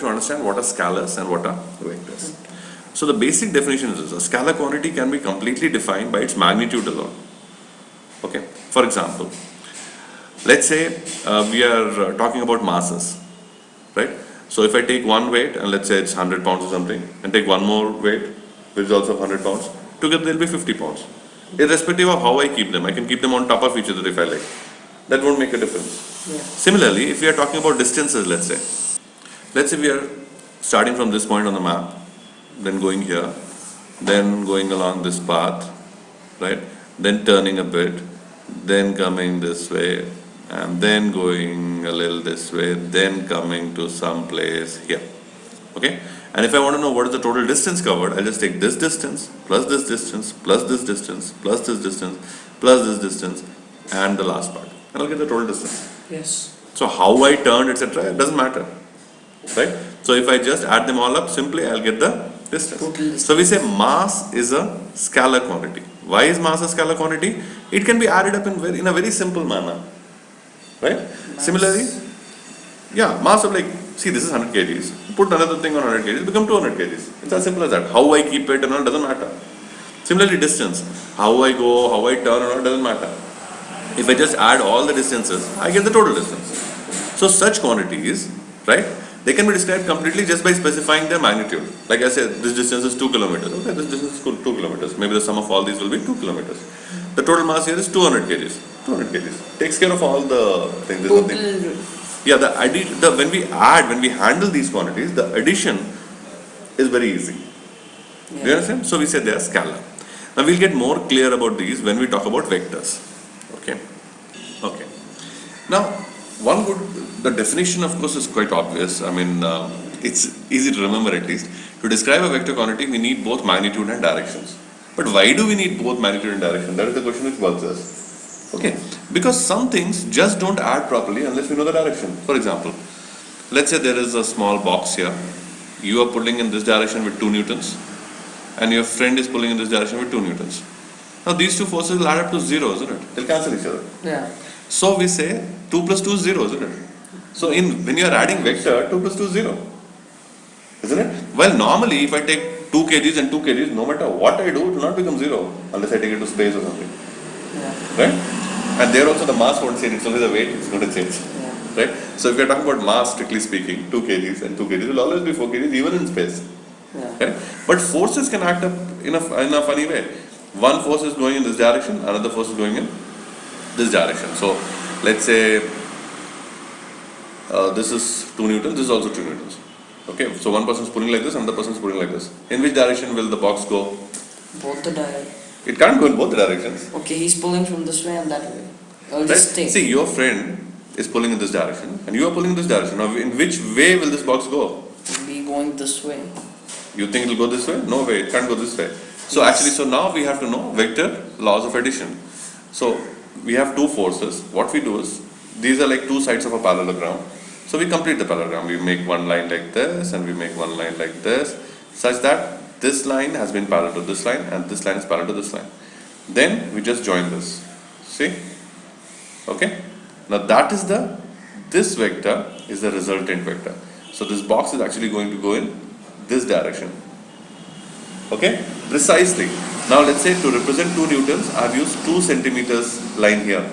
to understand what are scalars and what are vectors. So the basic definition is this: a scalar quantity can be completely defined by its magnitude alone. Okay. For example, let's say we are talking about masses, right? So if I take one weight and let's say it's 100 pounds or something, and take one more weight which is also 100 pounds, together they'll be 50 pounds. Irrespective of how I keep them, I can keep them on top of each other if I like. That won't make a difference. Yeah. Similarly, if we are talking about distances, let's say we are starting from this point on the map, then going here, then going along this path, right? Then turning a bit, then coming this way, and then going a little this way, then coming to some place here. Okay? And if I want to know what is the total distance covered, I'll just take this distance, plus this distance, plus this distance, plus this distance, plus this distance, and the last part. And I'll get the total distance. Yes. So how I turned, etc., it doesn't matter. Right? So if I just add them all up, simply I'll get the distance. Total distance. So we say mass is a scalar quantity. Why is mass a scalar quantity? It can be added up in a very simple manner. Right? Mass. Similarly, yeah, mass of, like, see, this is 100 kgs. Put another thing on 100 kgs, become 200 kgs. It's as simple as that. How I keep it and all doesn't matter. Similarly, distance. How I go, how I turn and all doesn't matter. If I just add all the distances, I get the total distance. So such quantities, right, they can be described completely just by specifying their magnitude. Like I said, this distance is 2 kilometers. Okay, this distance is 2 kilometers. Maybe the sum of all these will be 2 kilometers. The total mass here is 200 kgs. 200 kgs. Takes care of all the things. There's nothing. Yeah, when we handle these quantities, the addition is very easy. Yeah. Do you understand? So we say they are scalar. Now we'll get more clear about these when we talk about vectors. Okay. Okay. Now, the definition, of course, is quite obvious. I mean, it's easy to remember at least. To describe a vector quantity, we need both magnitude and directions. But why do we need both magnitude and direction? That is the question which bugs us. Okay. Because some things just don't add properly unless we know the direction. For example, let's say there is a small box here. You are pulling in this direction with 2 newtons, and your friend is pulling in this direction with 2 newtons. Now these two forces will add up to 0, isn't it? They'll cancel each other. Yeah. So we say 2 plus 2 is 0, isn't it? So when you are adding vector, 2 plus 2 is 0. Isn't it? Well, normally if I take 2 kgs and 2 kgs, no matter what I do, it will not become 0 unless I take it to space or something. Yeah. Right? And there also the mass won't change, it's only the weight it's going to change. Yeah. Right? So if you're talking about mass, strictly speaking, 2 kgs and 2 kgs will always be 4 kgs even in space. Yeah. Right? But forces can act up in a funny way. One force is going in this direction, another force is going in this direction. So let's say this is 2 newtons, this is also 2 newtons. Okay, so one person is pulling like this, another person is pulling like this. In which direction will the box go? Both the directions. It can't go in both the directions. Okay, he's pulling from this way and that way. I'll Right? just stay. See, your friend is pulling in this direction and you are pulling in this direction. Now, in which way will this box go? It'll be going this way. You think it will go this way? No way, it can't go this way. So Yes. actually, so now we have to know vector laws of addition. So we have two forces. What we do is, these are like two sides of a parallelogram. So we complete the parallelogram. We make one line like this and we make one line like this, such that this line has been parallel to this line and this line is parallel to this line. Then we just join this. See? Okay? Now this vector is the resultant vector. So this box is actually going to go in this direction. Okay? Precisely. Now let's say to represent 2 newtons, I have used 2 centimeters line here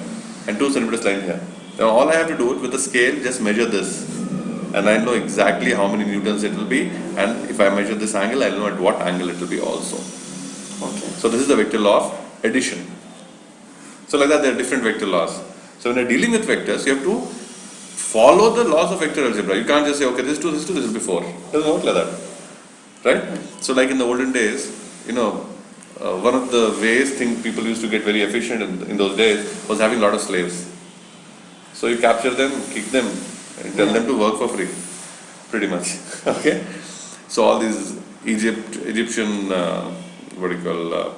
and 2 centimeters line here. Now all I have to do is with the scale, just measure this. And I know exactly how many newtons it will be. And if I measure this angle, I know at what angle it will be also. Okay. So this is the vector law of addition. So like that, there are different vector laws. So when you're dealing with vectors, you have to follow the laws of vector algebra. You can't just say, okay, this 2, this 2, this will be 4. It doesn't work like that. Right? So like in the olden days, one of the ways people used to get very efficient in those days was having a lot of slaves. So you capture them, kick them, and tell them to work for free, pretty much. Okay? So all these Egyptian,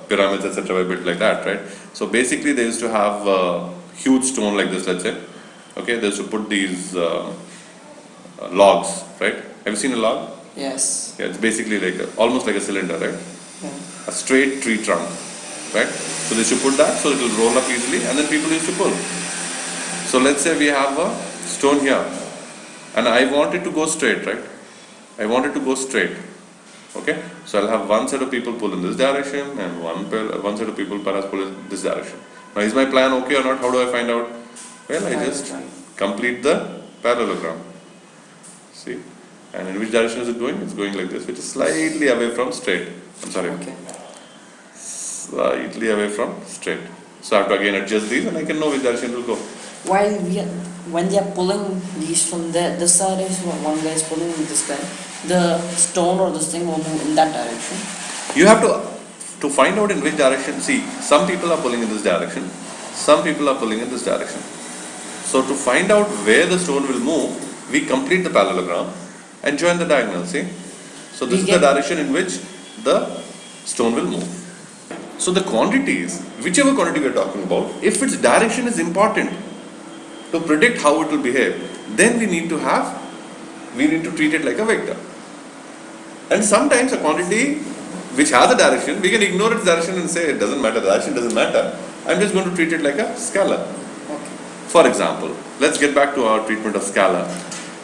pyramids, etc. were built like that, right? So basically they used to have a huge stone like this, let's say. Okay? They used to put these logs, right? Have you seen a log? Yes. Yeah, it's basically almost like a cylinder, right? Yeah. A straight tree trunk, right? So they should put that so it will roll up easily and then people used to pull. So let's say we have a stone here and I want it to go straight, right? I want it to go straight. Okay, so I'll have one set of people pull in this direction and one set of people perhaps pull in this direction. Now is my plan okay or not? How do I find out? Well, I just complete the parallelogram. See, and in which direction is it going? It's going like this, which is slightly away from straight. I'm sorry, Okay. slightly away from straight. So I have to again adjust these and I can know which direction it will go. While when they are pulling these from this side, is one guy is pulling this guy, the stone or this thing will move in that direction. You have to find out in which direction. See, some people are pulling in this direction, some people are pulling in this direction. So to find out where the stone will move, we complete the parallelogram and join the diagonal. See, so this is the direction in which the stone will move. So the quantities, whichever quantity we are talking about, if its direction is important to predict how it will behave, then we need to treat it like a vector. And sometimes a quantity which has a direction, we can ignore its direction and say it doesn't matter, the direction doesn't matter. I'm just going to treat it like a scalar. Okay. For example, let's get back to our treatment of scalar,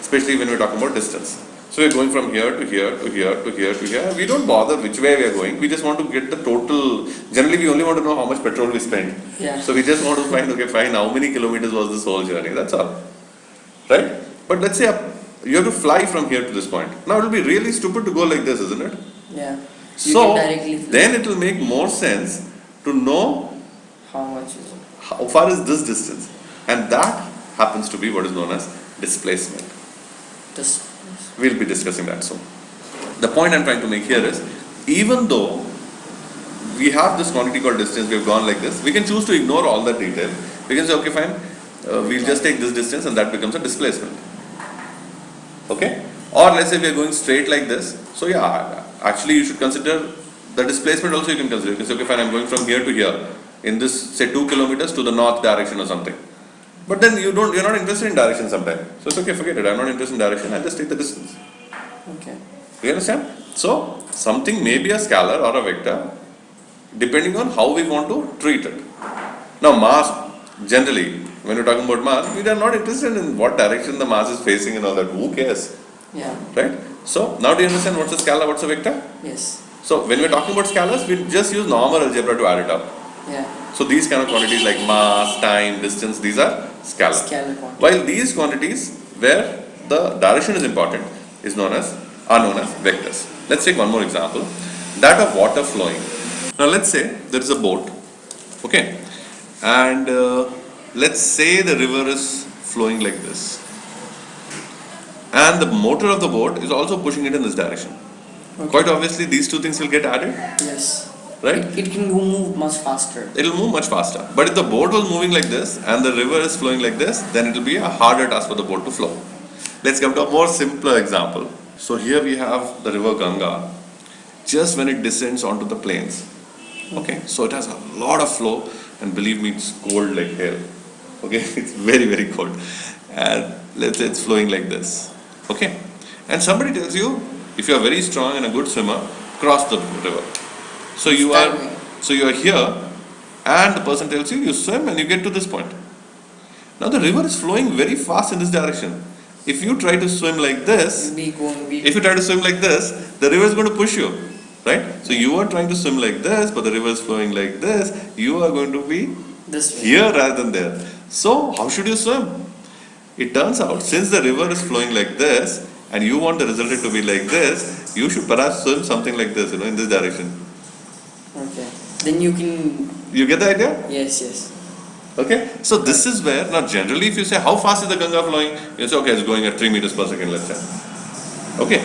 especially when we're talking about distance. So we're going from here to here to here to here to here. We don't bother which way we are going. We just want to get the total. Generally, we only want to know how much petrol we spent. Yeah. So we just want to find, okay, fine, how many kilometers was this whole journey? That's all. Right? But let's say you have to fly from here to this point. Now it will be really stupid to go like this, isn't it? Yeah. So can directly fly. then it will make more sense to know How much is it? how far is this distance, and that happens to be what is known as displacement. This. We'll be discussing that soon. The point I'm trying to make here is, even though we have this quantity called distance, we've gone like this, we can choose to ignore all that detail. We can say, okay, fine, we'll just take this distance and that becomes a displacement. Okay? Or let's say we are going straight like this. So yeah, actually you should consider the displacement also. You can consider. You can say, okay, fine, I'm going from here to here in this, say, 2 kilometers to the north direction or something. But then you're not interested in direction sometimes. So it's okay, forget it. I'm not interested in direction. I'll just take the distance. Okay. You understand? So something may be a scalar or a vector depending on how we want to treat it. Now mass, generally, when you're talking about mass, we are not interested in what direction the mass is facing and all that. Who cares? Yeah. Right? So now do you understand what's a scalar, what's a vector? Yes. So when we're talking about scalars, we just use normal algebra to add it up. Yeah. So these kind of quantities like mass, time, distance, these are scalars. Scalar quantity. While these quantities where the direction is important are known as vectors. Let's take one more example, that of water flowing. Now let's say there is a boat, okay, and let's say the river is flowing like this, and the motor of the boat is also pushing it in this direction. Okay. Quite obviously these two things will get added, Yes. right? It can move much faster. It will move much faster. But if the boat was moving like this and the river is flowing like this, then it will be a harder task for the boat to flow. Let's come to a more simpler example. So here we have the river Ganga, just when it descends onto the plains. Okay, so it has a lot of flow, and believe me, it's cold like hell. Okay, it's very, very cold. And let's say it's flowing like this. Okay, and somebody tells you, if you are very strong and a good swimmer, cross the river. So you are here, and the person tells you, you swim and you get to this point. Now the river is flowing very fast in this direction. If you try to swim like this, if you try to swim like this, the river is going to push you, right? So you are trying to swim like this, but the river is flowing like this. You are going to be This way. here rather than there. So how should you swim? It turns out, since the river is flowing like this, and you want the resultant to be like this, you should perhaps swim something like this, in this direction. Okay. Then you can. You get the idea? Yes, yes. Okay, so this is where, now generally if you say how fast is the Ganga flowing, you say okay, it's going at 3 meters per second, let's say. Okay,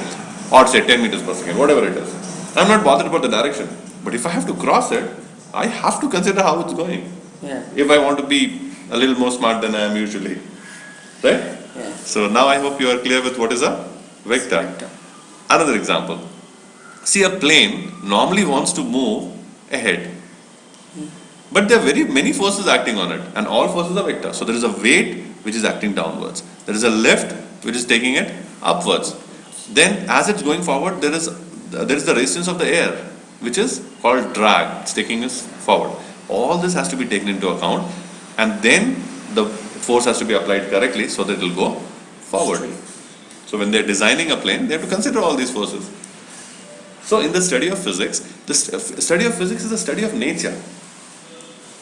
or say 10 meters per second, whatever it is. I'm not bothered about the direction, but if I have to cross it, I have to consider how it's going. Yeah. If I want to be a little more smart than I am usually. Right? Yeah. So now I hope you are clear with what is a vector. Another example. See, a plane normally wants to move ahead. But there are many forces acting on it, and all forces are vector. So there is a weight which is acting downwards. There is a lift which is taking it upwards. Then as it's going forward, there is the resistance of the air, which is called drag. It's taking us forward. All this has to be taken into account, and then the force has to be applied correctly so that it will go forward. So when they're designing a plane, they have to consider all these forces. So in the study of physics, the study of physics is a study of nature.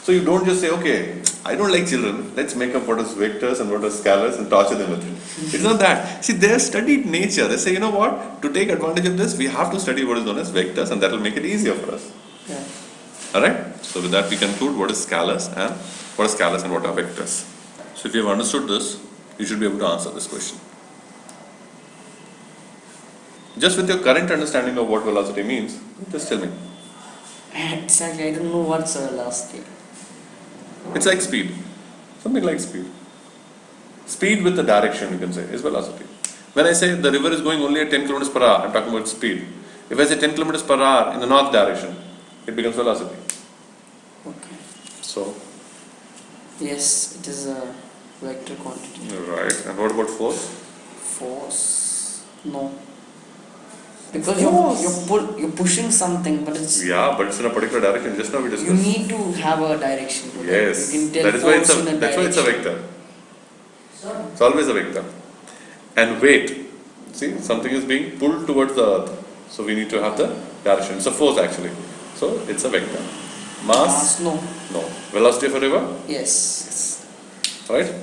So you don't just say, okay, I don't like children, let's make up what is vectors and what is scalars and torture them with it. It's not that. See, they have studied nature. They say, you know what, to take advantage of this, we have to study what is known as vectors, and that will make it easier for us. Yeah. Alright? So with that we conclude what is scalars and what are vectors. So if you have understood this, you should be able to answer this question. Just with your current understanding of what velocity means, just tell me. Exactly, I don't know what's a velocity. It's like speed. Something like speed. Speed with the direction, you can say, is velocity. When I say the river is going only at 10 kilometers per hour, I'm talking about speed. If I say 10 kilometers per hour in the north direction, it becomes velocity. Okay. So, Yes, it is a vector quantity. right. And what about force? Force? No. Because you're pushing something, but it's Yeah, but it's in a particular direction. Just now we you discussed. need to have a direction to that. Yes, You can tell that is why it's force in that's why it's a direction. vector. It's always a vector. And weight. See, something is being pulled towards the earth. So we need to have the direction. It's a force actually. So it's a vector. Mass? No. No. Velocity of a river? Yes. Right?